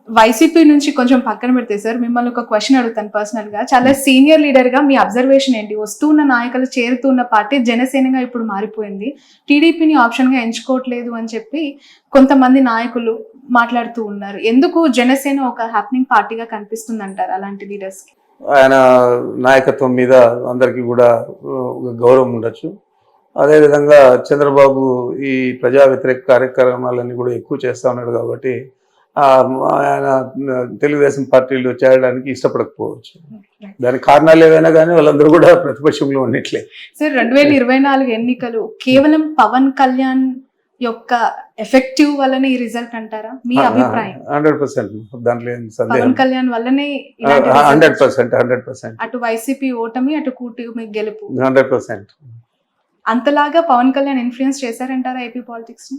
YCP నుంచి కొంచెం పక్కన పెడితే సార్, మిమ్మల్ని ఒక క్వశ్చన్ అడుగుతాను పర్సనల్ గా. చాలా సీనియర్ లీడర్ గా మీ అబ్జర్వేషన్ ఏంటి? వస్తున్న నాయకులు చేరుతున్న పార్టీ జనసేనగా ఇప్పుడు మారిపోయింది. టీడీపీని ఆప్షన్ గా ఎంచుకోవట్లేదు అని చెప్పి కొంతమంది నాయకులు మాట్లాడుతూ ఉన్నారు. ఎందుకు జనసేన ఒక హ్యాపెనింగ్ పార్టీగా కనిపిస్తుంది అంటారు అలాంటి లీడర్స్ కి? ఆయన నాయకత్వం మీద అందరికీ కూడా గౌరవం ఉండొచ్చు. అదేవిధంగా చంద్రబాబు ఈ ప్రజా వ్యతిరేక కార్యక్రమాలన్నీ కూడా ఎక్కువ చేస్తూ ఉన్నాడు కాబట్టి ఆయన తెలుగుదేశం పార్టీలో చేరడానికి ఇష్టపడకపోవచ్చు. దానికి కారణాలు ఏవైనా కానీ వాళ్ళందరూ కూడా ప్రతిపక్షంలో ఉన్నట్లే. సార్, 2024 ఎన్నికలు కేవలం పవన్ కళ్యాణ్ యొక్క ఎఫెక్టివ్ వల్లనే ఈ రిజల్ట్ అంటారా? మీ అభిప్రాయం? 100%. దాంట్లో పవన్ కళ్యాణ్ వల్లనే 100%. అటు వైసీపీ ఓటమి, అటు కూటమి గెలుపు 100%. అంతలాగా పవన్ కళ్యాణ్ ఇన్ఫ్లుయెన్స్ చేశారంటారా AP politics?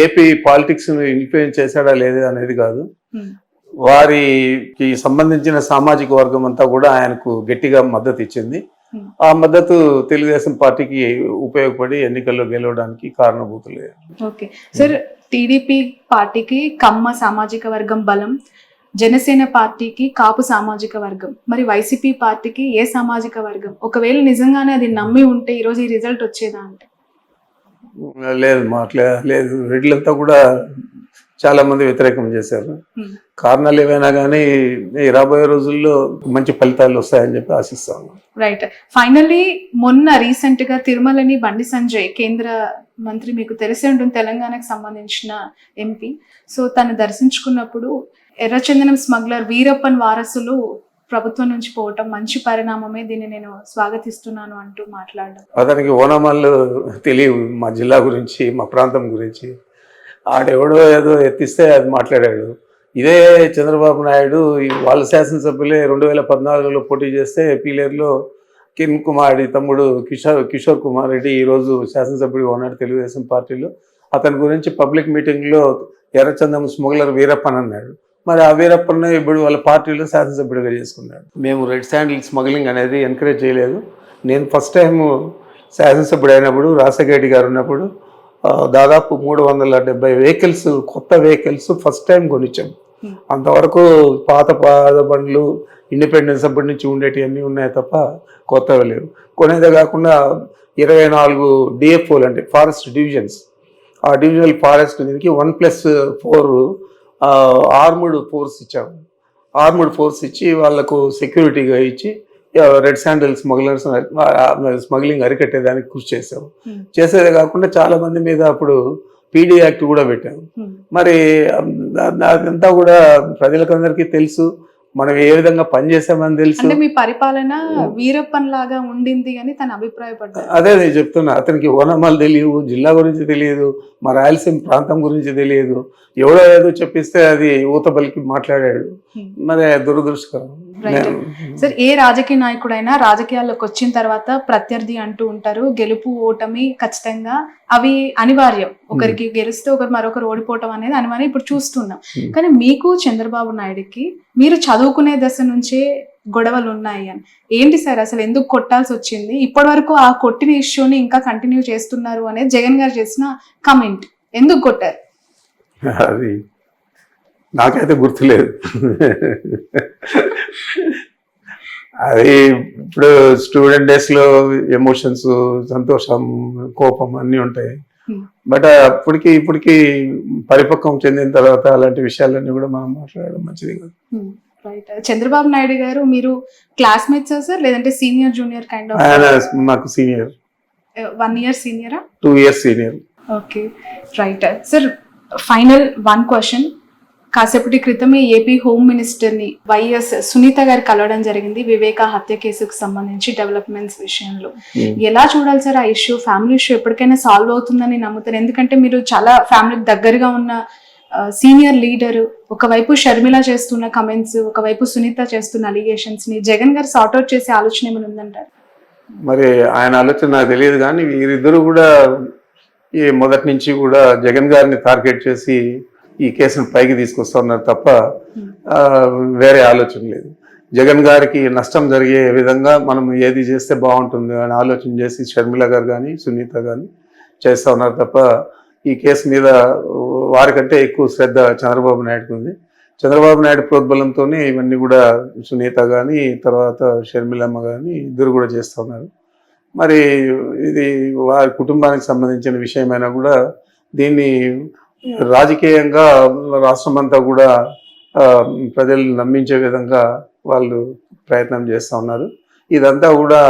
AP politics influence చేశాడా లేదా అనేది కాదు, వారికి సంబంధించిన సామాజిక వర్గం అంతా కూడా ఆయనకు గట్టిగా మద్దతు ఇచ్చింది. ఆ మద్దతు తెలుగుదేశం పార్టీకి ఉపయోగపడి ఎన్నికల్లో గెలవడానికి కారణభూతులే. ఓకే సార్, టీడీపీ పార్టీకి కమ్మ సామాజిక వర్గం బలం, జనసేన పార్టీకి కాపు సామాజిక వర్గం, మరి వైసీపీ పార్టీకి ఏ సామాజిక వర్గం? ఒకవేళ నిజంగానే అది నమ్మి ఉంటే ఈరోజు ఈ రిజల్ట్ వచ్చేదా అంటే? లేదు, లేదు. రెడ్లంతా కూడా చాలా మంది వ్యతిరేకం చేశారు. కారణాలు ఏవైనా కానీ రాబోయే రోజుల్లో మంచి ఫలితాలు వస్తాయని చెప్పి ఆశిస్తాను. రైట్. ఫైనల్లీ మొన్న రీసెంట్ గా తిరుమలని బండి సంజయ్, కేంద్ర మంత్రి, మీకు తెలిసి ఉంటుంది, తెలంగాణకు సంబంధించిన ఎంపీ. సో తను దర్శించుకున్నప్పుడు ఎర్రచందనం స్మగ్లర్ వీరప్పన్ వారసులు ప్రభుత్వం నుంచి పోవటం మంచి పరిణామమే, దీన్ని నేను స్వాగతిస్తున్నాను అంటూ మాట్లాడడం. అతనికి ఓనమాలు తెలియదు మా జిల్లా గురించి, మా ప్రాంతం గురించి. ఆడెవడో ఏదో ఎత్తిస్తే అది మాట్లాడాడు. ఇదే చంద్రబాబు నాయుడు వాళ్ళ శాసనసభ్యులే 2014లో పోటీ చేస్తే పీలేరులో కిరణ్ కుమార్ రెడ్డి తమ్ముడు కిషోర్ కుమార్ రెడ్డి ఈరోజు శాసనసభ్యుడిగా ఉన్నాడు తెలుగుదేశం పార్టీలో. అతని గురించి పబ్లిక్ మీటింగ్లో ఎర్రచందనం స్మగ్లర్ వీరప్పన్ అన్నాడు. మరి ఆ వీరప్పన్న ఇప్పుడు వాళ్ళ పార్టీలో శాసనసభ్యుడిగా చేసుకున్నాడు. మేము రెడ్ శాండిల్ స్మగ్లింగ్ అనేది ఎంకరేజ్ చేయలేదు. నేను ఫస్ట్ టైం శాసనసభ్యుడు అయినప్పుడు రాజశేఖర గారు ఉన్నప్పుడు దాదాపు 370 వెహికల్స్, కొత్త వెహికల్స్ ఫస్ట్ టైం కొనిచ్చాం. అంతవరకు పాత బండ్లు ఇండిపెండెన్స్ అప్పటి నుంచి ఉండేటివన్నీ ఉన్నాయి తప్ప కొత్తవి లేవు. కొనేదే కాకుండా 24 డిఎఫ్ఓలు అంటే ఫారెస్ట్ డివిజన్స్, ఆ డివిజనల్ ఫారెస్ట్ దీనికి 1+4 ఆర్మ్డ్ ఫోర్స్ ఇచ్చాము. ఆర్మ్డ్ ఫోర్స్ ఇచ్చి వాళ్లకు సెక్యూరిటీగా ఇచ్చి రెడ్ శాండిల్ స్మగ్లింగ్ అరికట్టేదానికి కృషి చేసాము. చేసేదే కాకుండా చాలా మంది మీద అప్పుడు పీడీ యాక్ట్ కూడా పెట్టాము. మరి అదంతా కూడా ప్రజలకందరికీ తెలుసు, మనం ఏ విధంగా పనిచేసామని తెలుసు. అంటే మీ పరిపాలన వీరప్పన్ లాగా ఉండింది అని తన అభిప్రాయపడ్డారు. అదే నేను చెప్తున్నా, అతనికి ఓనమాలు తెలియదు, జిల్లా గురించి తెలియదు, మా రాయలసీమ ప్రాంతం గురించి తెలియదు. ఎవడో ఏదో చెప్పిస్తే అది ఊతబలికి మాట్లాడాడు. మరి దురదృష్టకరం. సార్, ఏ రాజకీయ నాయకుడైనా రాజకీయాల్లోకి వచ్చిన తర్వాత ప్రత్యర్థి అంటూ ఉంటారు. గెలుపు ఓటమి ఖచ్చితంగా అవి అనివార్యం. ఒకరికి గెలిస్తే మరొకరు ఓడిపోవటం అనేది అనివార్యం, ఇప్పుడు చూస్తున్నాం. కానీ మీకు చంద్రబాబు నాయుడుకి మీరు చదువుకునే దశ నుంచే గొడవలు ఉన్నాయి అని ఏంటి సార్? అసలు ఎందుకు కొట్టాల్సి వచ్చింది? ఇప్పటి వరకు ఆ కొట్టిన ఇష్యూని ఇంకా కంటిన్యూ చేస్తున్నారు అనేది జగన్ గారు చేసిన కమెంట్. ఎందుకు కొట్టారు? అది నాకైతే గుర్తులేదు. అది ఇప్పుడు స్టూడెంట్ డేస్లో ఎమోషన్స్, సంతోషం, కోపం అన్నీ ఉంటాయి. బట్ ఇప్పటికి పరిపక్వం చెందిన తర్వాత అలాంటి విషయాలన్నీ కూడా మనం మాట్లాడడం మంచిది కాదు. చంద్రబాబు నాయుడు గారు మీరు క్లాస్మేట్సా సార్, లేదంటే సీనియర్ జూనియర్ కైండ్ ఆఫ్? ఆయన నాకు senior. 1 year సీనియరా? 2 years senior. Okay, right. Sir, final 1 question. కాసేపటి క్రితమే ఏపీ హోమ్ మినిస్టర్ని వైఎస్ సునీత గారు కలవడం జరిగింది వివేక హత్య కేసుకు సంబంధించి డెవలప్మెంట్స్ విషయంలో. ఎలా చూడాలి సార్ ఆ ఇష్యూ? ఫ్యామిలీ ఇష్యూ ఎప్పటికైనా సాల్వ్ అవుతుందని నమ్ముతారు? ఎందుకంటే మీరు చాలా ఫ్యామిలీకి దగ్గరగా ఉన్న సీనియర్ లీడర్. ఒకవైపు షర్మిల చేస్తున్న కమెంట్స్, ఒకవైపు సునీత చేస్తున్న అలిగేషన్స్ ని జగన్ గారు సార్ట్అవుట్ చేసే ఆలోచన ఏమైనా ఉందంటారు? మరి ఆయన ఆలోచన నాకు తెలియదు, కానీ వీరిద్దరూ కూడా ఈ మొదటి నుంచి కూడా జగన్ గారిని టార్గెట్ చేసి ఈ కేసును పైకి తీసుకొస్తున్నారు తప్ప వేరే ఆలోచన లేదు. జగన్ గారికి నష్టం జరిగే విధంగా మనం ఏది చేస్తే బాగుంటుంది అని ఆలోచన చేసి షర్మిల గారు కానీ సునీత కానీ చేస్తూ ఉన్నారు తప్ప ఈ కేసు మీద వారికంటే ఎక్కువ శ్రద్ధ చంద్రబాబు నాయుడుకి ఉంది. చంద్రబాబు నాయుడు ప్రోద్బలంతో ఇవన్నీ కూడా సునీత కానీ తర్వాత షర్మిలమ్మ కానీ ఇద్దరు కూడా చేస్తూ ఉన్నారు. మరి ఇది వారి కుటుంబానికి సంబంధించిన విషయమైనా కూడా దీన్ని రాజకీయంగా రాష్ట్రమంతా కూడా ప్రజలు నమ్మించే విధంగా వాళ్ళు ప్రయత్నం చేస్తూ ఉన్నారు. ఇదంతా కూడా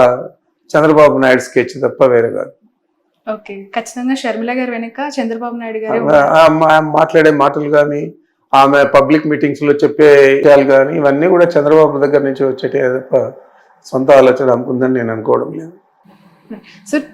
చంద్రబాబు నాయుడు స్కెచ్ తప్ప వేరే కాదు. ఓకే, ఖచ్చితంగా షర్మిల గారు వెనుక చంద్రబాబు నాయుడు గారు మాట్లాడే మాటలు కానీ ఆమె పబ్లిక్ మీటింగ్స్ లో చెప్పే విషయాలు కానీ ఇవన్నీ కూడా చంద్రబాబు దగ్గర నుంచి వచ్చేటే తప్ప సొంత ఆలోచన అనుకుందని నేను అనుకోవడం లేదు. సార్